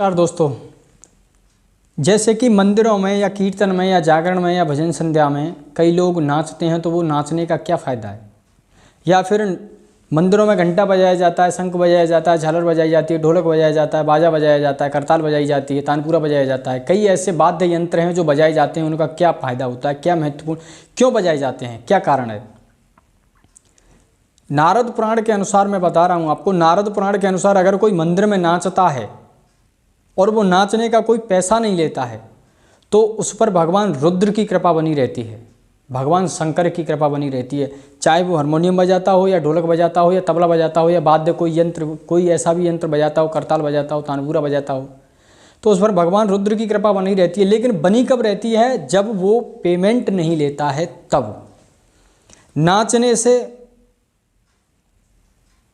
नमस्कार दोस्तों, जैसे कि मंदिरों में या कीर्तन में या जागरण में या भजन संध्या में कई लोग नाचते हैं, तो वो नाचने का क्या फ़ायदा है। या फिर मंदिरों में घंटा बजाया जाता है, शंख बजाया जाता है, झालर बजाई जाती है, ढोलक बजाया जाता है, बाजा बजाया जाता है, करताल बजाई जाती है, तानपुरा बजाया जाता है। कई ऐसे वाद्य यंत्र हैं जो बजाए जाते हैं, उनका क्या फ़ायदा होता है, क्या महत्वपूर्ण, क्यों बजाए जाते हैं, क्या कारण है। नारद पुराण के अनुसार मैं बता रहा हूँ आपको। नारद पुराण के अनुसार अगर कोई मंदिर में नाचता है और वो नाचने का कोई पैसा नहीं लेता है, तो उस पर भगवान रुद्र की कृपा बनी रहती है, भगवान शंकर की कृपा बनी रहती है। चाहे वो हारमोनियम बजाता हो या ढोलक बजाता हो या तबला बजाता हो या वाद्य कोई यंत्र, कोई ऐसा भी यंत्र बजाता हो, करताल बजाता हो, तानपुरा बजाता हो, तो उस पर भगवान रुद्र की कृपा बनी रहती है। लेकिन बनी कब रहती है? जब वो पेमेंट नहीं लेता है। तब नाचने से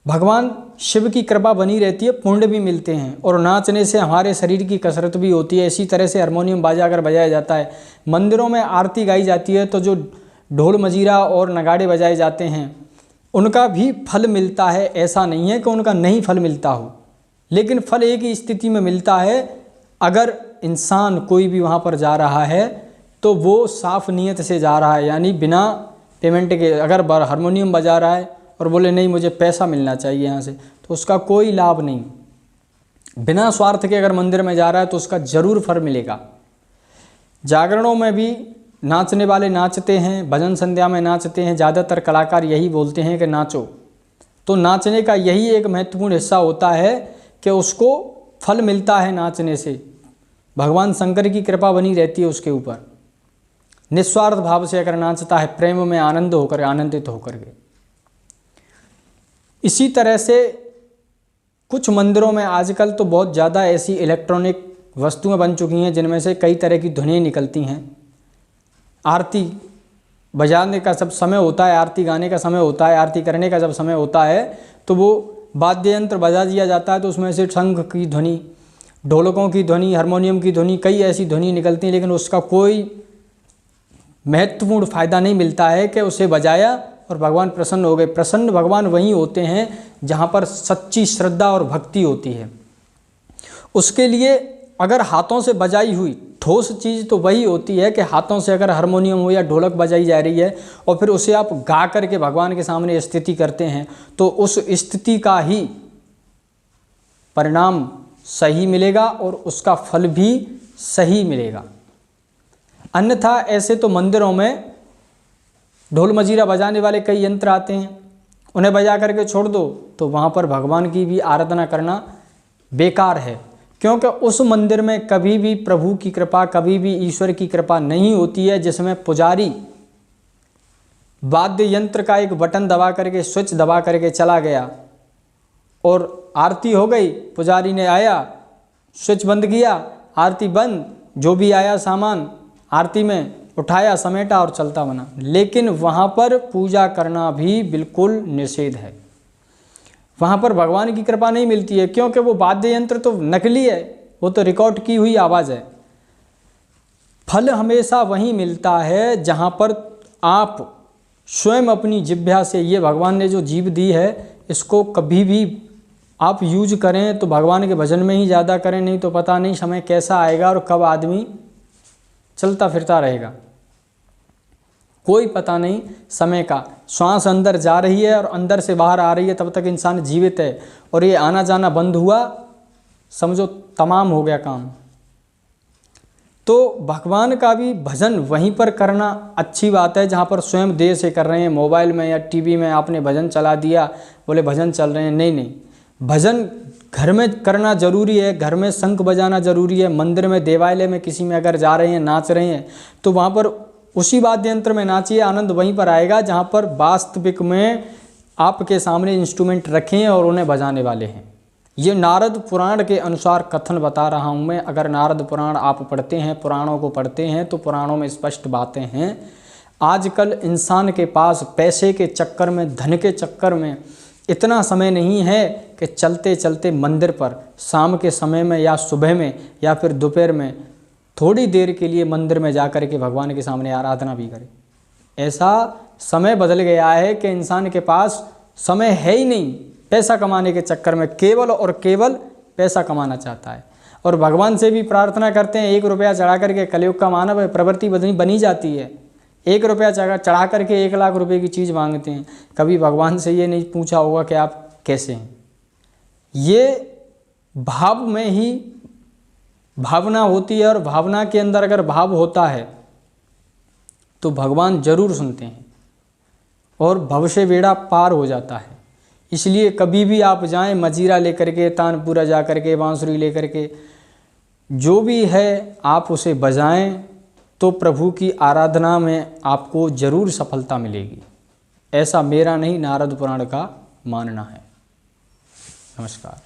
भगवान शिव की कृपा बनी रहती है, पुण्य भी मिलते हैं, और नाचने से हमारे शरीर की कसरत भी होती है। इसी तरह से हारमोनियम बाजा अगर बजाया जाता है, मंदिरों में आरती गाई जाती है, तो जो ढोल मजीरा और नगाड़े बजाए जाते हैं उनका भी फल मिलता है। ऐसा नहीं है कि उनका नहीं फल मिलता हो, लेकिन फल एक ही स्थिति में मिलता है, अगर इंसान कोई भी वहाँ पर जा रहा है तो वो साफ नीयत से जा रहा है, यानी बिना पेमेंट के। अगर हारमोनियम बजा रहा है और बोले नहीं मुझे पैसा मिलना चाहिए यहाँ से, तो उसका कोई लाभ नहीं। बिना स्वार्थ के अगर मंदिर में जा रहा है तो उसका जरूर फल मिलेगा। जागरणों में भी नाचने वाले नाचते हैं, भजन संध्या में नाचते हैं। ज़्यादातर कलाकार यही बोलते हैं कि नाचो। तो नाचने का यही एक महत्वपूर्ण हिस्सा होता है कि उसको फल मिलता है नाचने से। भगवान शंकर की कृपा बनी रहती है उसके ऊपर। निस्वार्थ भाव से अगर नाचता है, प्रेम में आनंदित होकर के। इसी तरह से कुछ मंदिरों में आजकल तो बहुत ज़्यादा ऐसी इलेक्ट्रॉनिक वस्तुएं बन चुकी हैं जिनमें से कई तरह की ध्वनियाँ निकलती हैं। आरती बजाने का जब समय होता है, आरती गाने का समय होता है, आरती करने का जब समय होता है, तो वो वाद्य यंत्र बजा दिया जाता है। तो उसमें से शंख की ध्वनि, ढोलकों की ध्वनि, हारमोनियम की ध्वनि, कई ऐसी ध्वनि निकलती हैं, लेकिन उसका कोई महत्वपूर्ण फ़ायदा नहीं मिलता है कि उसे बजाया और भगवान प्रसन्न हो गए। प्रसन्न भगवान वहीं होते हैं जहाँ पर सच्ची श्रद्धा और भक्ति होती है। उसके लिए अगर हाथों से बजाई हुई ठोस चीज़ तो वही होती है कि हाथों से अगर हारमोनियम हो या ढोलक बजाई जा रही है और फिर उसे आप गा करके भगवान के सामने स्तुति करते हैं, तो उस स्तुति का ही परिणाम सही मिलेगा और उसका फल भी सही मिलेगा। अन्यथा ऐसे तो मंदिरों में ढोल मजीरा बजाने वाले कई यंत्र आते हैं, उन्हें बजा करके छोड़ दो, तो वहाँ पर भगवान की भी आराधना करना बेकार है। क्योंकि उस मंदिर में कभी भी प्रभु की कृपा, कभी भी ईश्वर की कृपा नहीं होती है, जिसमें पुजारी वाद्य यंत्र का एक बटन दबा करके, स्विच दबा करके चला गया और आरती हो गई, पुजारी ने आया, स्विच बंद किया, आरती बंद, जो भी आया सामान आरती में उठाया, समेटा और चलता बना। लेकिन वहाँ पर पूजा करना भी बिल्कुल निषेध है। वहाँ पर भगवान की कृपा नहीं मिलती है, क्योंकि वो वाद्य यंत्र तो नकली है, वो तो रिकॉर्ड की हुई आवाज़ है। फल हमेशा वहीं मिलता है जहाँ पर आप स्वयं अपनी जिह्वा से, ये भगवान ने जो जीभ दी है, इसको कभी भी आप यूज करें तो भगवान के भजन में ही ज़्यादा करें, नहीं तो पता नहीं समय कैसा आएगा और कब आदमी चलता फिरता रहेगा, कोई पता नहीं समय का। श्वास अंदर जा रही है और अंदर से बाहर आ रही है, तब तक इंसान जीवित है, और ये आना जाना बंद हुआ, समझो तमाम हो गया काम। तो भगवान का भी भजन वहीं पर करना अच्छी बात है जहाँ पर स्वयं देह से कर रहे हैं। मोबाइल में या टीवी में आपने भजन चला दिया, बोले भजन चल रहे हैं, नहीं, भजन घर में करना जरूरी है, घर में शंख बजाना जरूरी है। मंदिर में, देवालय में, किसी में अगर जा रहे हैं, नाच रहे हैं, तो वहाँ पर उसी वाद्य यंत्र में नाचिए, आनंद वहीं पर आएगा जहाँ पर वास्तविक में आपके सामने इंस्ट्रूमेंट रखे हैं और उन्हें बजाने वाले हैं। ये नारद पुराण के अनुसार कथन बता रहा हूँ मैं। अगर नारद पुराण आप पढ़ते हैं, पुराणों को पढ़ते हैं, तो पुराणों में स्पष्ट बातें हैं। आजकल इंसान के पास पैसे के चक्कर में, धन के चक्कर में इतना समय नहीं है कि चलते चलते मंदिर पर शाम के समय में या सुबह में या फिर दोपहर में थोड़ी देर के लिए मंदिर में जा कर के भगवान के सामने आराधना भी करे। ऐसा समय बदल गया है कि इंसान के पास समय है ही नहीं। पैसा कमाने के चक्कर में केवल और केवल पैसा कमाना चाहता है। और भगवान से भी प्रार्थना करते हैं, 1 रुपया चढ़ा करके, कलयुग का मानव है, प्रवृत्ति बनी जाती है, 1 रुपया चढ़ा करके 1 लाख रुपए की चीज़ मांगते हैं। कभी भगवान से ये नहीं पूछा होगा कि आप कैसे हैं। ये भाव में ही भावना होती है, और भावना के अंदर अगर भाव होता है तो भगवान जरूर सुनते हैं और भव से बेड़ा पार हो जाता है। इसलिए कभी भी आप जाएं मजीरा लेकर के, तानपुरा जा कर के, बांसुरी लेकर के, जो भी है आप उसे बजाएं तो प्रभु की आराधना में आपको जरूर सफलता मिलेगी। ऐसा मेरा नहीं, नारद पुराण का मानना है। नमस्कार।